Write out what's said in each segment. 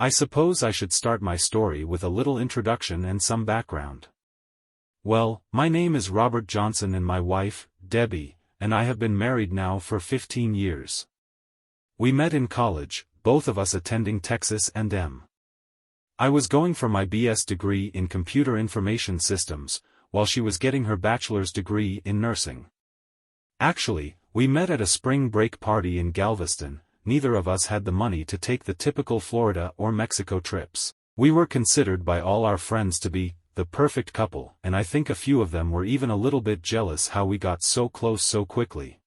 I suppose I should start my story with a little introduction and some background. Well, my name is Robert Johnson and my wife, Debbie, and I have been married now for 15 years. We met in college, both of us attending Texas A&M. I was going for my BS degree in Computer Information Systems, while she was getting her bachelor's degree in nursing. Actually, we met at a spring break party in Galveston. Neither of us had the money to take the typical Florida or Mexico trips. We were considered by all our friends to be the perfect couple, and I think a few of them were even a little bit jealous how we got so close so quickly.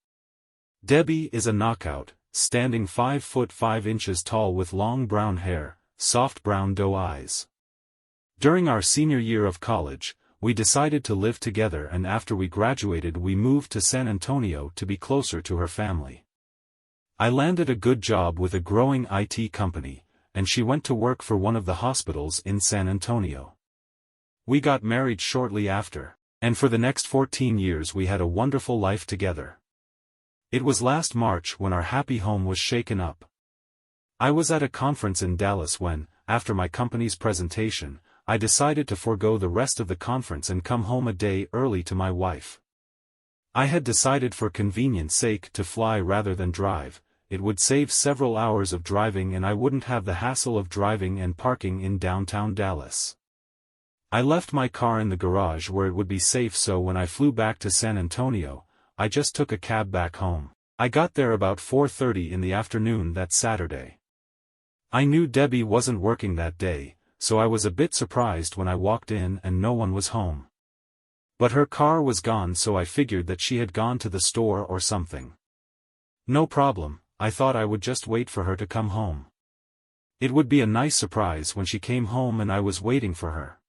Debbie is a knockout, standing 5 foot 5 inches tall with long brown hair, soft brown doe eyes. During our senior year of college, we decided to live together, and after we graduated we moved to San Antonio to be closer to her family. I landed a good job with a growing IT company, and she went to work for one of the hospitals in San Antonio. We got married shortly after, and for the next 14 years we had a wonderful life together. It was last March when our happy home was shaken up. I was at a conference in Dallas when, after my company's presentation, I decided to forego the rest of the conference and come home a day early to my wife. I had decided for convenience sake to fly rather than drive. It would save several hours of driving and I wouldn't have the hassle of driving and parking in downtown Dallas. I left my car in the garage where it would be safe, so when I flew back to San Antonio, I just took a cab back home. I got there about 4:30 in the afternoon that Saturday. I knew Debbie wasn't working that day, so I was a bit surprised when I walked in and no one was home. But her car was gone, so I figured that she had gone to the store or something. No problem. I thought I would just wait for her to come home. It would be a nice surprise when she came home and I was waiting for her.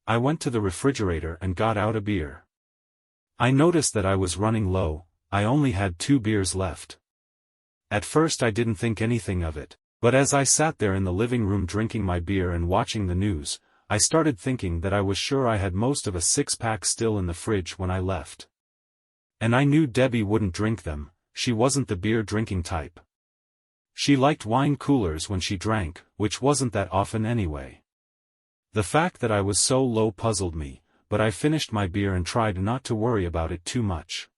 I went to the refrigerator and got out a beer. I noticed that I was running low. I only had 2 beers left. At first I didn't think anything of it, but as I sat there in the living room drinking my beer and watching the news, I started thinking that I was sure I had most of a 6-pack still in the fridge when I left. And I knew Debbie wouldn't drink them. She wasn't the beer-drinking type. She liked wine coolers when she drank, which wasn't that often anyway. The fact that I was so low puzzled me, but I finished my beer and tried not to worry about it too much.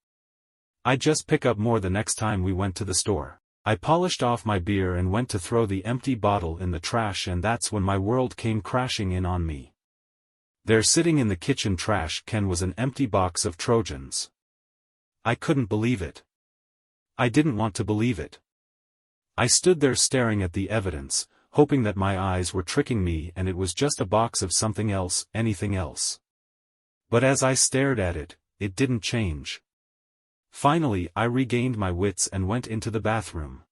I'd just pick up more the next time we went to the store. I polished off my beer and went to throw the empty bottle in the trash, and that's when my world came crashing in on me. There, sitting in the kitchen trash can, was an empty box of Trojans. I couldn't believe it. I didn't want to believe it. I stood there staring at the evidence, hoping that my eyes were tricking me and it was just a box of something else, anything else. But as I stared at it, it didn't change. Finally I regained my wits and went into the bathroom.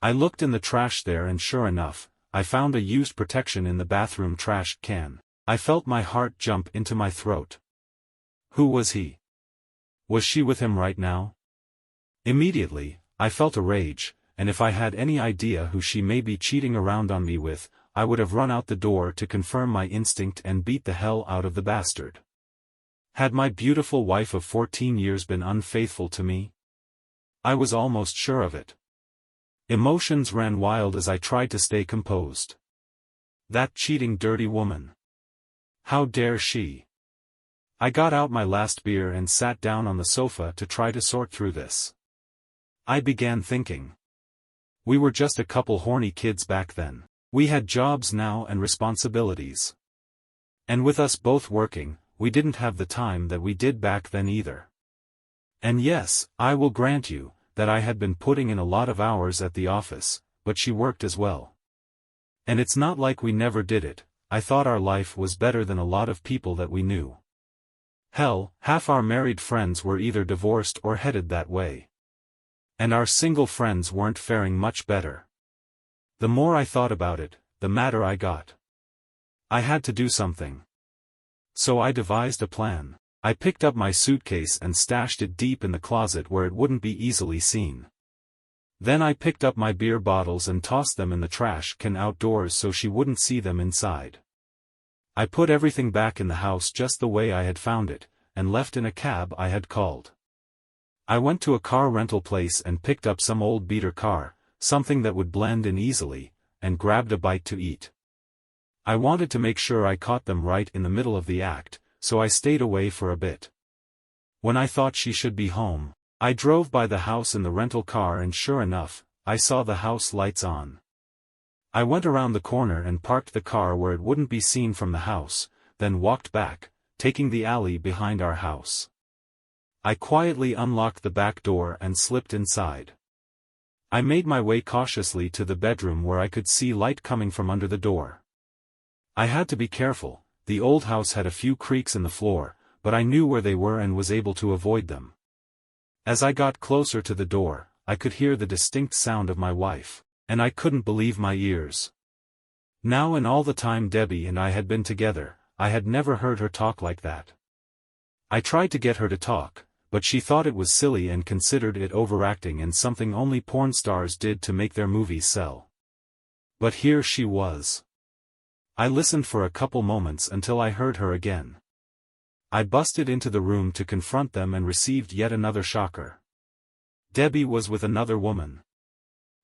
I looked in the trash there, and sure enough, I found a used protection in the bathroom trash can. I felt my heart jump into my throat. Who was he? Was she with him right now? Immediately, I felt a rage, and if I had any idea who she may be cheating around on me with, I would have run out the door to confirm my instinct and beat the hell out of the bastard. Had my beautiful wife of 14 years been unfaithful to me? I was almost sure of it. Emotions ran wild as I tried to stay composed. That cheating dirty woman. How dare she? I got out my last beer and sat down on the sofa to try to sort through this. I began thinking. We were just a couple horny kids back then. We had jobs now and responsibilities. And with us both working, we didn't have the time that we did back then either. And yes, I will grant you that I had been putting in a lot of hours at the office, but she worked as well. And it's not like we never did it. I thought our life was better than a lot of people that we knew. Hell, half our married friends were either divorced or headed that way. And our single friends weren't faring much better. The more I thought about it, the madder I got. I had to do something. So I devised a plan. I picked up my suitcase and stashed it deep in the closet where it wouldn't be easily seen. Then I picked up my beer bottles and tossed them in the trash can outdoors so she wouldn't see them inside. I put everything back in the house just the way I had found it, and left in a cab I had called. I went to a car rental place and picked up some old beater car, something that would blend in easily, and grabbed a bite to eat. I wanted to make sure I caught them right in the middle of the act, so I stayed away for a bit. When I thought she should be home, I drove by the house in the rental car and sure enough, I saw the house lights on. I went around the corner and parked the car where it wouldn't be seen from the house, then walked back, taking the alley behind our house. I quietly unlocked the back door and slipped inside. I made my way cautiously to the bedroom where I could see light coming from under the door. I had to be careful. The old house had a few creaks in the floor, but I knew where they were and was able to avoid them. As I got closer to the door, I could hear the distinct sound of my wife, and I couldn't believe my ears. Now in all the time Debbie and I had been together, I had never heard her talk like that. I tried to get her to talk, but she thought it was silly and considered it overacting and something only porn stars did to make their movies sell. But here she was. I listened for a couple moments until I heard her again. I busted into the room to confront them and received yet another shocker. Debbie was with another woman.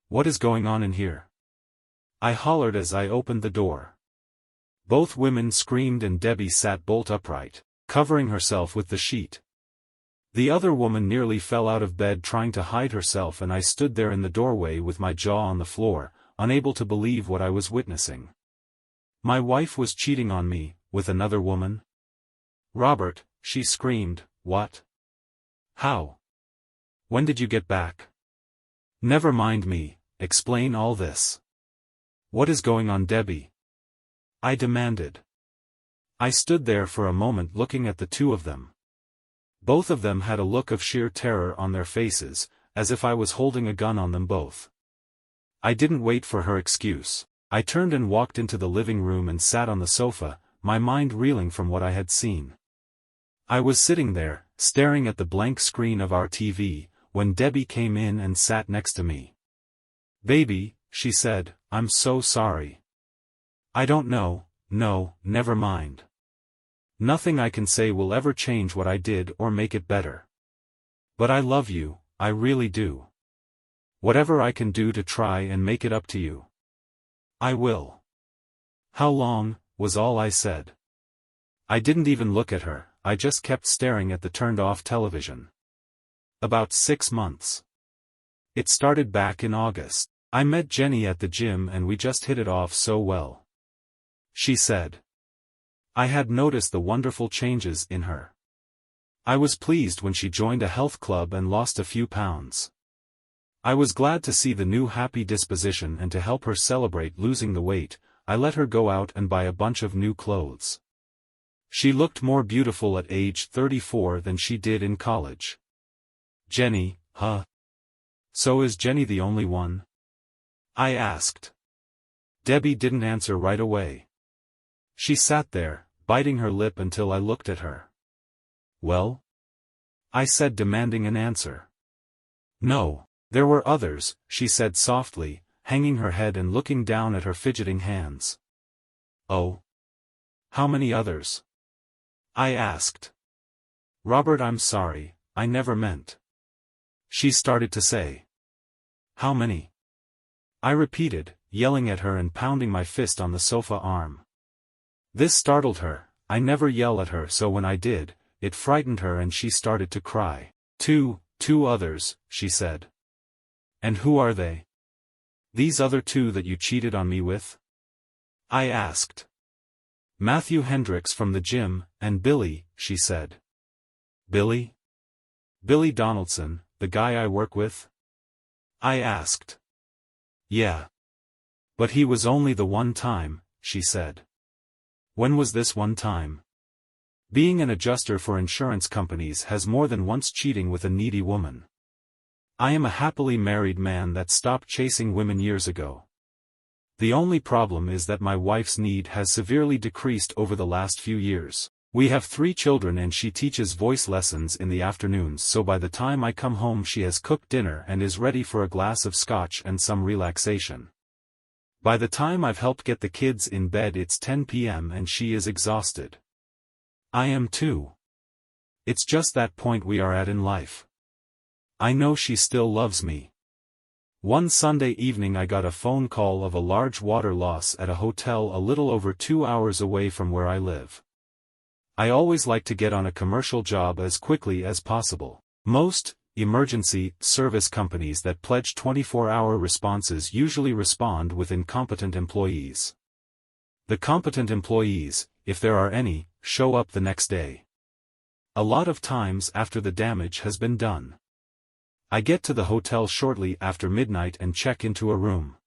"What is going on in here?" I hollered as I opened the door. Both women screamed and Debbie sat bolt upright, covering herself with the sheet. The other woman nearly fell out of bed trying to hide herself and I stood there in the doorway with my jaw on the floor, unable to believe what I was witnessing. My wife was cheating on me, with another woman? "Robert," she screamed, "what? How? When did you get back?" "Never mind me, explain all this. What is going on, Debbie?" I demanded. I stood there for a moment looking at the two of them. Both of them had a look of sheer terror on their faces, as if I was holding a gun on them both. I didn't wait for her excuse. I turned and walked into the living room and sat on the sofa, my mind reeling from what I had seen. I was sitting there, staring at the blank screen of our TV, when Debbie came in and sat next to me. "Baby," she said, "I'm so sorry. I don't know, no, never mind. Nothing I can say will ever change what I did or make it better. But I love you, I really do. Whatever I can do to try and make it up to you, I will." "How long?" was all I said. I didn't even look at her, I just kept staring at the turned-off television. "About 6 months. It started back in August. I met Jenny at the gym and we just hit it off so well," she said. I had noticed the wonderful changes in her. I was pleased when she joined a health club and lost a few pounds. I was glad to see the new happy disposition and to help her celebrate losing the weight, I let her go out and buy a bunch of new clothes. She looked more beautiful at age 34 than she did in college. "Jenny, huh? So is Jenny the only one?" I asked. Debbie didn't answer right away. She sat there, biting her lip until I looked at her. "Well?" I said, demanding an answer. "No. There were others," she said softly, hanging her head and looking down at her fidgeting hands. "Oh? How many others?" I asked. "Robert, I'm sorry, I never meant." She started to say. "How many?" I repeated, yelling at her and pounding my fist on the sofa arm. This startled her. I never yell at her, so when I did, it frightened her and she started to cry. Two others," she said. "And who are they?" "These other two that you cheated on me with?" I asked. "Matthew Hendricks from the gym, and Billy," she said. "Billy? Billy Donaldson, the guy I work with?" I asked. "Yeah. But he was only the one time," she said. "When was this one time?" "Being an adjuster for insurance companies has more than once cheating with a needy woman. I am a happily married man that stopped chasing women years ago. The only problem is that my wife's need has severely decreased over the last few years. We have 3 children and she teaches voice lessons in the afternoons, so by the time I come home she has cooked dinner and is ready for a glass of scotch and some relaxation. By the time I've helped get the kids in bed it's 10 p.m. and she is exhausted. I am too. It's just that point we are at in life. I know she still loves me. One Sunday evening I got a phone call of a large water loss at a hotel a little over 2 hours away from where I live. I always like to get on a commercial job as quickly as possible. Most emergency service companies that pledge 24-hour responses usually respond with incompetent employees. The competent employees, if there are any, show up the next day. A lot of times after the damage has been done. I get to the hotel shortly after midnight and check into a room.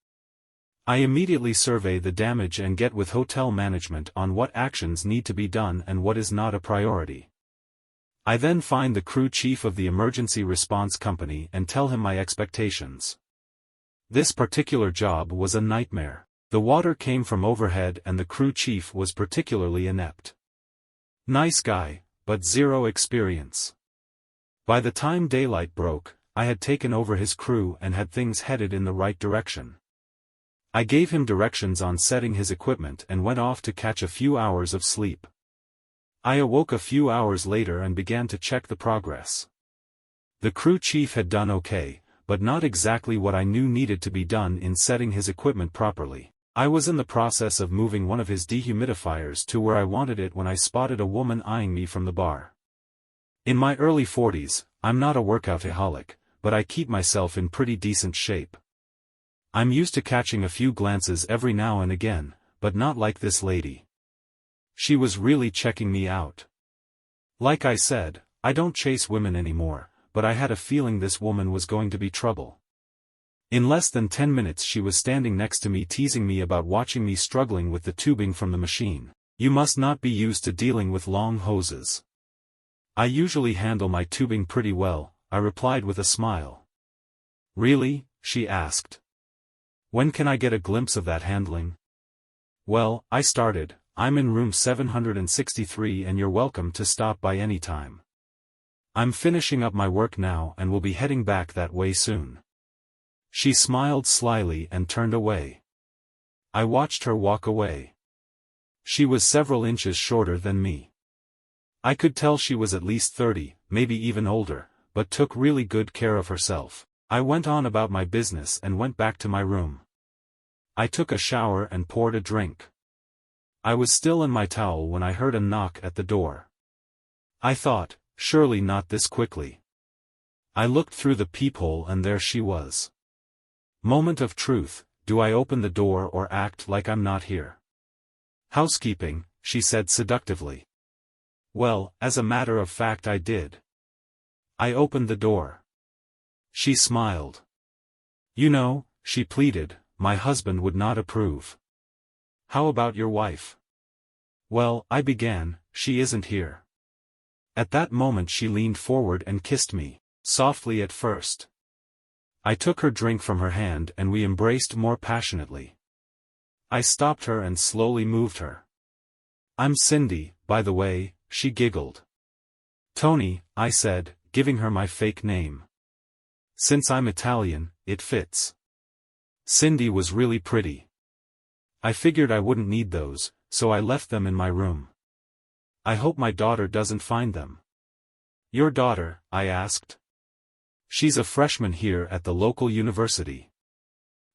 I immediately survey the damage and get with hotel management on what actions need to be done and what is not a priority. I then find the crew chief of the emergency response company and tell him my expectations. This particular job was a nightmare. The water came from overhead and the crew chief was particularly inept. Nice guy, but zero experience. By the time daylight broke, I had taken over his crew and had things headed in the right direction. I gave him directions on setting his equipment and went off to catch a few hours of sleep. I awoke a few hours later and began to check the progress. The crew chief had done okay, but not exactly what I knew needed to be done in setting his equipment properly. I was in the process of moving one of his dehumidifiers to where I wanted it when I spotted a woman eyeing me from the bar. In my early 40s, I'm not a workoutaholic, but I keep myself in pretty decent shape. I'm used to catching a few glances every now and again, but not like this lady. She was really checking me out. Like I said, I don't chase women anymore, but I had a feeling this woman was going to be trouble. In less than 10 minutes she was standing next to me teasing me about watching me struggling with the tubing from the machine. You must not be used to dealing with long hoses. I usually handle my tubing pretty well, I replied with a smile. Really? She asked. When can I get a glimpse of that handling? Well, I started, I'm in room 763 and you're welcome to stop by any time. I'm finishing up my work now and will be heading back that way soon. She smiled slyly and turned away. I watched her walk away. She was several inches shorter than me. I could tell she was at least 30, maybe even older, but took really good care of herself. I went on about my business and went back to my room. I took a shower and poured a drink. I was still in my towel when I heard a knock at the door. I thought, surely not this quickly. I looked through the peephole and there she was. Moment of truth, do I open the door or act like I'm not here? Housekeeping, she said seductively. Well, as a matter of fact I did. I opened the door. She smiled. You know, she pleaded, my husband would not approve. How about your wife? Well, I began, she isn't here. At that moment she leaned forward and kissed me, softly at first. I took her drink from her hand and we embraced more passionately. I stopped her and slowly moved her. I'm Cindy, by the way, she giggled. Tony, I said, giving her my fake name. Since I'm Italian, it fits. Cindy was really pretty. I figured I wouldn't need those, so I left them in my room. I hope my daughter doesn't find them. Your daughter? I asked. She's a freshman here at the local university.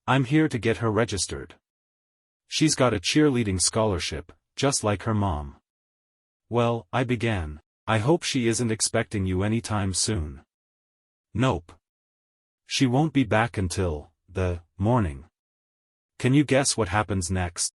I'm here to get her registered. She's got a cheerleading scholarship, just like her mom. Well, I began. I hope she isn't expecting you anytime soon. Nope. She won't be back until the morning. Can you guess what happens next?